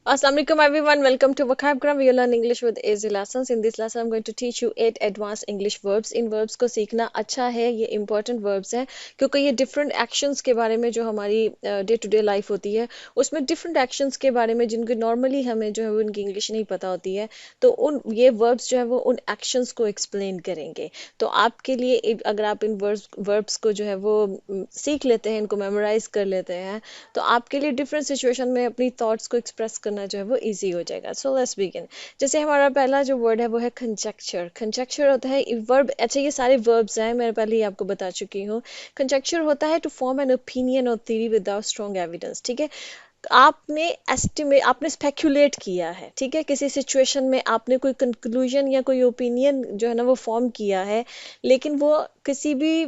Assalamu alaikum everyone. Welcome to Vocabgram. We learn English with easy lessons. In this lesson, I'm going to teach you 8 advanced English verbs. In verbs को सीखना अच्छा है, ये important verbs हैं क्योंकि ये different actions के बारे में जो हमारी day to day life होती है उसमें different actions के बारे में जिनको normally हमें जो है वो उनकी English नहीं पता होती है तो उन ये verbs जो है वो उन actions को explain करेंगे। तो आपके लिए अगर आप इन verbs को जो है वो सीख लेते हैं, इनको memorize कर लेते हैं तो आपके लिए डिफरेंट सिचुएशन में अपनी थॉट्स को एक्सप्रेस करना जो है वो इजी हो जाएगा। So let's begin. जैसे हमारा पहला जो वर्ड है वो है कंजक्चर। कंजक्चर होता है वर्ब, अच्छा ये सारे वर्ब्स हैं, मैं पहले ही आपको बता चुकी हूँ। कंजक्चर होता है टू फॉर्म एन ओपिनियन और थ्योरी विदाउट स्ट्रॉन्ग एविडेंस। ठीक है, आपने एस्टिमेट, आपने स्पेक्यूलेट किया है, ठीक है, किसी सिचुएशन में आपने कोई कंक्लूजन या कोई ओपिनियन जो है ना वो फॉर्म किया है, लेकिन वो किसी भी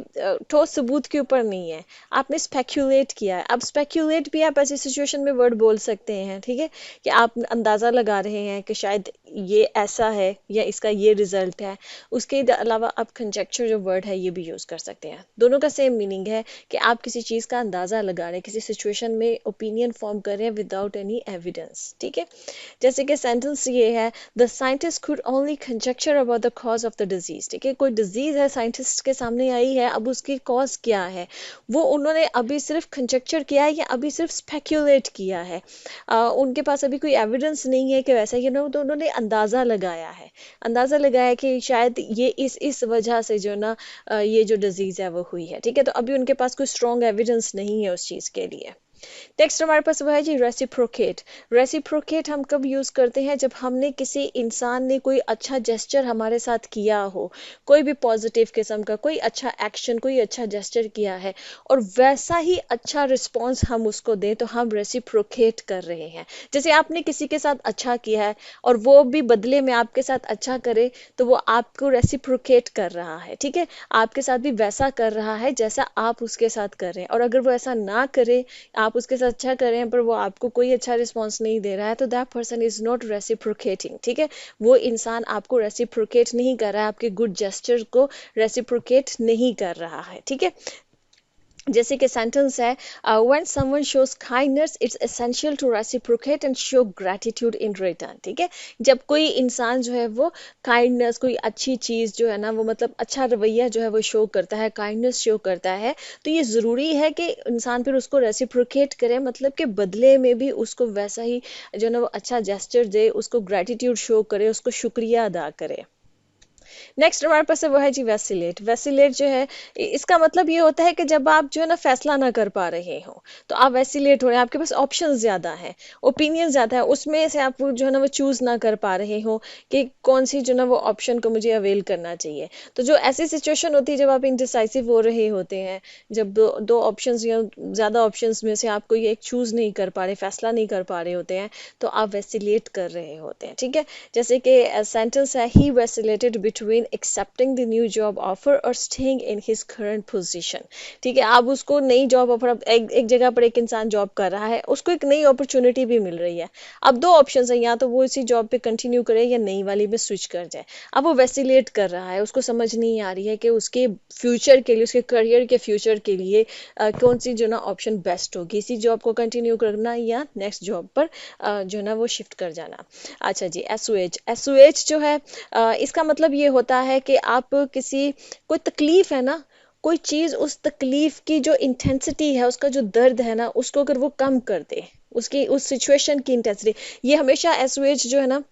ठोस सबूत के ऊपर नहीं है, आपने स्पेक्यूलेट किया है। अब स्पेक्यूलेट भी आप ऐसी सिचुएशन में वर्ड बोल सकते हैं, ठीक है, कि आप अंदाज़ा लगा रहे हैं कि शायद ये ऐसा है या इसका ये रिजल्ट है। उसके अलावा आप कंजेक्चर जो वर्ड है ये भी यूज़ कर सकते हैं। दोनों का सेम मीनिंग है कि आप किसी चीज़ का अंदाज़ा लगा रहे हैं, किसी सिचुएशन में ओपिनियन फॉर्म कर रहे हैं विदाउट एनी एविडेंस। ठीक है, जैसे कि सेंटेंस ये है, the scientist could only conjecture about the cause of the disease. ठीक है, कोई डिजीज है साइंटिस्ट के सामने आई है, अब उसकी कॉज क्या है वो उन्होंने अभी सिर्फ कंजेक्चर किया है या अभी सिर्फ स्पेक्यूलेट किया है। उनके पास अभी कोई एविडेंस नहीं है कि वैसा ही ना, तो उन्होंने अंदाज़ा लगाया है। अंदाज़ा लगाया कि शायद ये इस वजह से जो ना ये जो डिजीज़ है वो हुई है। ठीक है, तो अभी उनके पास कोई स्ट्रॉन्ग एविडेंस नहीं है उस चीज़ के लिए। नेक्स्ट हमारे पास वो है जी रेसिप्रोकेट। रेसिप्रोकेट हम कब यूज़ करते हैं, जब हमने किसी इंसान ने कोई अच्छा जेस्चर हमारे साथ किया हो, कोई भी पॉजिटिव किस्म का कोई अच्छा एक्शन, कोई अच्छा जेस्चर किया है और वैसा ही अच्छा रिस्पॉन्स हम उसको दें तो हम रेसिप्रोकेट कर रहे हैं। जैसे आपने किसी के साथ अच्छा किया है और वो भी बदले में आपके साथ अच्छा करे तो वो आपको रेसिप्रोकेट कर रहा है। ठीक है, आपके साथ भी वैसा कर रहा है जैसा आप उसके साथ कर रहे हैं, और अगर वो ऐसा ना करे, आप उसके साथ अच्छा कर रहे हैं पर वो आपको कोई अच्छा रिस्पॉन्स नहीं दे रहा है, तो that person is not reciprocating. ठीक है, वो इंसान आपको रेसिप्रोकेट नहीं कर रहा है, आपके गुड जेस्चर को रेसिप्रोकेट नहीं कर रहा है। ठीक है, जैसे कि सेंटेंस है, when someone shows kindness it's essential to reciprocate and show gratitude in return. ठीक है, जब कोई इंसान जो है वो काइंडनेस, कोई अच्छी चीज़ जो है ना वो मतलब अच्छा रवैया जो है वो शो करता है, काइंडनेस शो करता है, तो ये ज़रूरी है कि इंसान फिर उसको रेसिप्रोकेट करे, मतलब कि बदले में भी उसको वैसा ही जो है ना वो अच्छा जेस्चर दे, उसको ग्रैटिट्यूड शो करे, उसको शुक्रिया अदा करे। नेक्स्ट हमारे पास है वो है जी वैसिलेट। वैसिलेट जो है इसका मतलब ये होता है कि जब आप जो है ना फैसला ना कर पा रहे हो तो आप वैसिलेट हो रहे हैं, आपके पास ऑप्शन ज़्यादा है, ओपिनियन ज़्यादा है, उसमें से आप जो है ना वो चूज़ ना कर पा रहे हो कि कौन सी जो ना वो ऑप्शन को मुझे अवेल करना चाहिए। तो जो ऐसी सिचुएशन होती है जब आप इनडिसाइसिव हो रहे होते हैं, जब दो दो ऑप्शंस या ज़्यादा ऑप्शंस में से आप कोई एक चूज़ नहीं कर पा रहे, फैसला नहीं कर पा रहे होते हैं, तो आप वैसिलेट कर रहे होते हैं। ठीक है, जैसे कि सेंटेंस है, he vacillated between accepting the new job offer और staying in his current position. ठीक है, अब उसको नई जॉब ऑफर, अब एक जगह पर एक इंसान जॉब कर रहा है, उसको एक नई अपॉर्चुनिटी भी मिल रही है। अब दो ऑप्शन है, या तो वो इसी जॉब पे कंटिन्यू करे या नई वाली में स्विच कर जाए। अब वो वैसिलेट कर रहा है, उसको समझ नहीं आ रही है कि उसके फ्यूचर के लिए, उसके करियर के फ्यूचर के लिए कौन सी जो ना ऑप्शन बेस्ट होगी, इसी जॉब को कंटिन्यू करना या नेक्स्ट जॉब पर जो ना वो शिफ्ट कर जाना। अच्छा जी, एसओएच। एसओएच जो है इसका मतलब ये होता है कि आप किसी, कोई तकलीफ है ना, कोई चीज़, उस तकलीफ की जो इंटेंसिटी है, उसका जो दर्द है ना, उसको अगर वो कम कर दे, उसकी उस सिचुएशन की इंटेंसिटी, ये हमेशा एसओएच जो है ना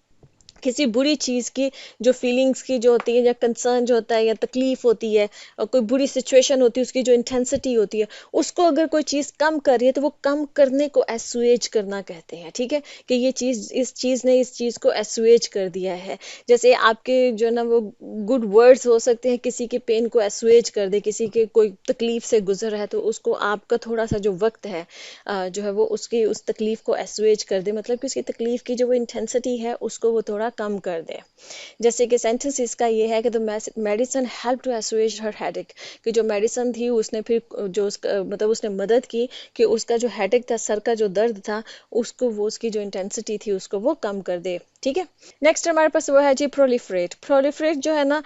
किसी बुरी चीज़ की जो फीलिंग्स की जो होती है, या कंसर्न जो होता है, या तकलीफ होती है, और कोई बुरी सिचुएशन होती है, उसकी जो इंटेंसिटी होती है, उसको अगर कोई चीज़ कम कर रही है तो वो कम करने को एसुएज करना कहते हैं। ठीक है, कि ये चीज़, इस चीज़ ने इस चीज़ को एसुएज कर दिया है। जैसे आपके जो है ना वो गुड वर्ड्स हो सकते हैं, किसी के पेन को एसुएज कर दे, किसी के कोई तकलीफ से गुजर है तो उसको आपका थोड़ा सा जो वक्त है जो है वो उसकी उस तकलीफ को एसुएज कर दे, मतलब कि उसकी तकलीफ की जो वो इंटेंसिटी है उसको वो थोड़ा कम कर दे। जैसे कि सेंटेंस इसका ये है कि the medicine help to assuage her headache, कि जो मेडिसिन थी उसने फिर जो उसका मतलब उसने मदद की कि उसका जो हेडेक था, सर का जो दर्द था, उसको वो उसकी जो इंटेंसिटी थी उसको वो कम कर दे। ठीक है। नेक्स्ट हमारे पास वो है जी प्रोलिफरेट। प्रोलिफरेट जो है ना,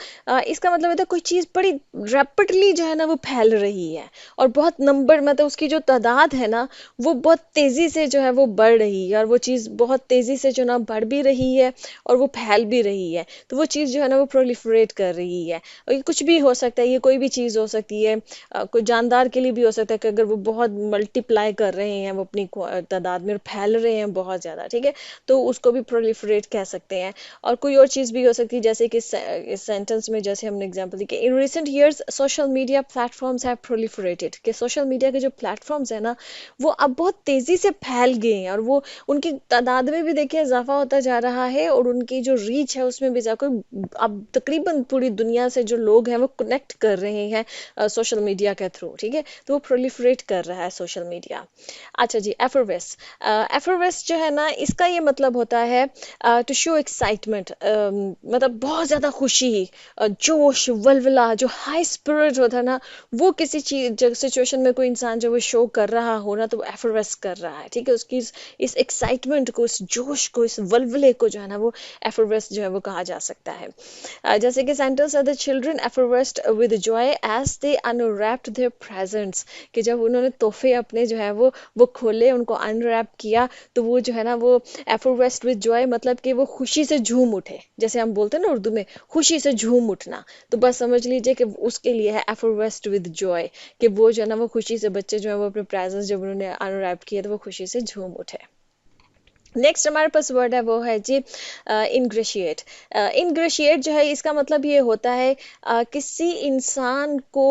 इसका मतलब होता है कोई चीज़ बड़ी रैपिडली जो है ना वो फैल रही है, और बहुत नंबर मतलब उसकी जो तादाद है ना वो बहुत तेज़ी से जो है वो बढ़ रही है, और वो चीज़ बहुत तेज़ी से जो ना बढ़ भी रही है और वो फैल भी रही है, तो वो चीज़ जो है ना वो प्रोलिफरेट कर रही है। और ये कुछ भी हो सकता है, ये कोई भी चीज़ हो सकती है, कोई जानदार के लिए भी हो सकता है कि अगर वो बहुत मल्टीप्लाई कर रहे हैं वो अपनी तादाद में, और फैल रहे हैं बहुत ज़्यादा, ठीक है, तो उसको भी प्रोलिफरेट कह सकते हैं। और कोई और चीज़ भी हो सकती है, जैसे कि इस सेंटेंस में जैसे हमने एग्जांपल दी कि in recent years social media platforms have proliferated, कि सोशल मीडिया के जो प्लेटफॉर्म्स है ना वो अब बहुत तेज़ी से फैल गए हैं, और वो उनकी तादाद में भी देखिए इजाफा होता जा रहा है, और उनकी जो रीच है उसमें भी जाकर अब तकरीबन पूरी दुनिया से जो लोग हैं वो कनेक्ट कर रहे हैं सोशल मीडिया के थ्रू, ठीक है, तो वो प्रोलिफरेट कर रहा है सोशल मीडिया। अच्छा जी, एफरवेस। एफरवेस जो है ना इसका ये मतलब होता है टू शो एक्साइटमेंट, मतलब बहुत ज़्यादा खुशी, जोश, वल्वला, जो हाई स्पिरिट होता है ना, वो किसी चीज सिचुएशन में कोई इंसान जब वो शो कर रहा हो ना तो वो एफरवेस कर रहा है, ठीक है, उसकी इस एक्साइटमेंट को, इस जोश को, इस वल्वले को जो है ना वो एफरवेस जो है वो कहा जा सकता है। जैसे कि सेंटेंस है the children effervesced with joy as they unwrapped their presents, कि जब उन्होंने तोहफे अपने जो है वो खोले, उनको अनरैप किया, तो वो जो है ना वो एफरवेस्ड विद जॉय मतलब कि वो खुशी से झूम उठे, जैसे हम बोलते हैं ना उर्दू में खुशी से झूम उठना, तो बस समझ लीजिए कि उसके लिए है एफरवेस्ड विद जॉय, कि वो जो है ना वो खुशी से, बच्चे जो है वो अपने प्रेजेंट्स जब उन्होंने अनरैप किए तो वो खुशी से झूम उठे। नेक्स्ट हमारे पास वर्ड है वो है जी इनग्रेशिएट। इनग्रेशिएट जो है इसका मतलब ये होता है किसी इंसान को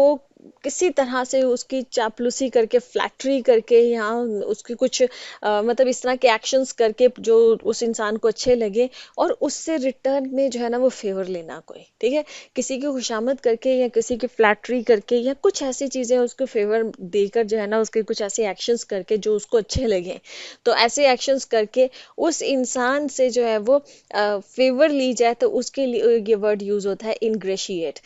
किसी तरह से उसकी चापलूसी करके, फ्लैक्ट्री करके, या उसकी कुछ मतलब इस तरह के एक्शंस करके जो उस इंसान को अच्छे लगे, और उससे रिटर्न में जो है ना वो फेवर लेना कोई, ठीक है, किसी की खुशामद करके या किसी की फ्लैक्ट्री करके या कुछ ऐसी चीज़ें उसको फेवर देकर जो है ना उसके कुछ ऐसे एक्शंस करके जो उसको अच्छे लगे, तो ऐसे एक्शंस करके उस इंसान से जो है वो फेवर ली जाए, तो उसके लिए ये वर्ड यूज होता है इनग्रेशिएट।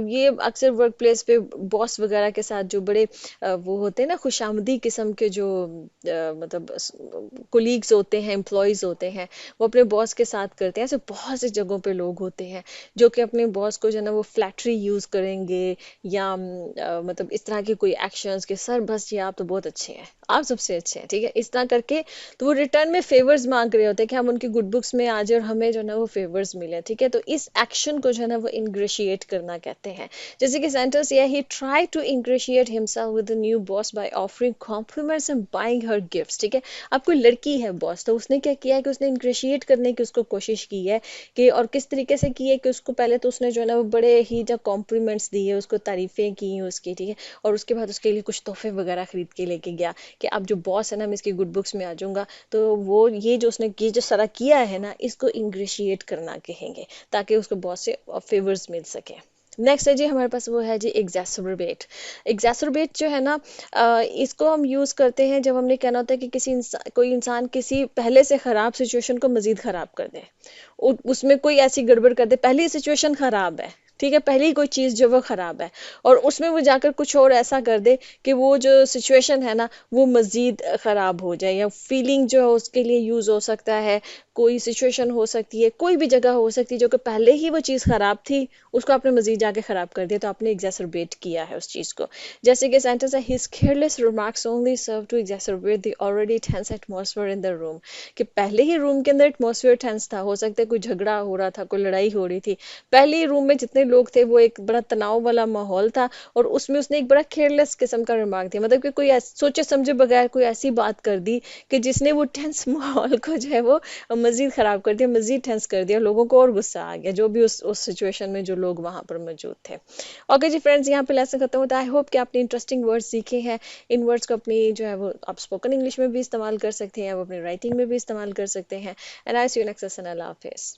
ये अक्सर वर्क प्लेस पे बॉस वगैरह के साथ जो बड़े वो होते हैं ना खुशामदी किस्म के जो मतलब कोलीग्स होते हैं, एम्प्लॉयज़ होते हैं, वो अपने बॉस के साथ करते हैं। ऐसे बहुत सी जगहों पे लोग होते हैं जो कि अपने बॉस को जो है ना वो फ्लैक्ट्री यूज़ करेंगे, या मतलब इस तरह के कोई एक्शंस के, सर बस ये आप तो बहुत अच्छे हैं, आप सबसे अच्छे हैं, ठीक है, इस तरह करके, तो वो रिटर्न में फेवर्स मांग रहे होते हैं कि हम उनकी गुड बुक्स में आ जाए और हमें जो है ना वो फेवर्स मिले, ठीक है, तो इस एक्शन को जो है ना वो इंग्रेशिएट करना कहते हैं। जैसे कि सेंटेंस ये, he try to ingratiate himself with the new boss by offering compliments and buying her gifts, ठीक है, अब कोई लड़की है बॉस, तो उसने क्या किया है कि उसने इंग्रेशिएट करने की उसको कोशिश की है, कि और किस तरीके से की है कि उसको पहले तो उसने जो है ना वो बड़े ही जब कॉम्प्लीमेंट्स दिए, उसको तारीफें की उसकी, ठीक है, और उसके बाद उसके लिए कुछ तोहफे वगैरह खरीद के लेके गया कि अब जो बॉस है ना मैं इसकी गुड बुक्स में आ जाऊंगा, तो वो ये जो उसने ये जो सारा किया है ना इसको इंग्रेशिएट करना कहेंगे, ताकि उसको बॉस से फेवर्स मिल सके। नेक्स्ट है जी हमारे पास वो है जी एग्जैसरबेट। एग्जैसरबेट जो है ना इसको हम यूज़ करते हैं जब हमने कहना होता है कि कोई इंसान किसी पहले से ख़राब सिचुएशन को मज़ीद ख़राब कर दे, उसमें कोई ऐसी गड़बड़ कर दे, पहली सिचुएशन ख़राब है, ठीक है, पहली कोई चीज़ जो वो ख़राब है, और उसमें वो जाकर कुछ और ऐसा कर दे कि वो जो सिचुएशन है ना वो मज़ीद ख़राब हो जाए, या फीलिंग जो है उसके लिए यूज़ हो सकता है, कोई सिचुएशन हो सकती है, कोई भी जगह हो सकती है जो कि पहले ही वो चीज़ ख़राब थी, उसको आपने मज़ीद जाके ख़राब कर दिया, तो आपने एग्जैसरबेट किया है उस चीज़ को। जैसे कि सेंटेंस है, his careless remarks only serve to exacerbate the already tense atmosphere in the room, कि पहले ही रूम के अंदर एटमॉस्फेयर टेंस था, हो सकता है कोई झगड़ा हो रहा था, कोई लड़ाई हो रही थी, पहले ही रूम में जितने लोग थे वो एक बड़ा तनाव वाला माहौल था, और उसमें उसने एक बड़ा केयरलेस किस्म का रिमार्क दिया, मतलब कि कोई सोचे समझे बगैर कोई ऐसी बात कर दी कि जिसने वो टेंस माहौल को जो है वो मजीद ख़राब कर दिया, मजीद टेंस कर दिया, लोगों को और गुस्सा आ गया, जो भी उस सिचुएशन में जो लोग वहाँ पर मौजूद थे। ओके जी फ्रेंड्स, यहाँ पे लेसन खत्म होता है। आई होप कि आपने इंटरेस्टिंग वर्ड्स सीखे हैं। इन वर्ड्स को अपनी जो है वो आप स्पोकन इंग्लिश में भी इस्तेमाल कर सकते हैं, आप अपनी राइटिंग में भी इस्तेमाल कर सकते हैं। And I see you next session. अल्लाह हाफिज़।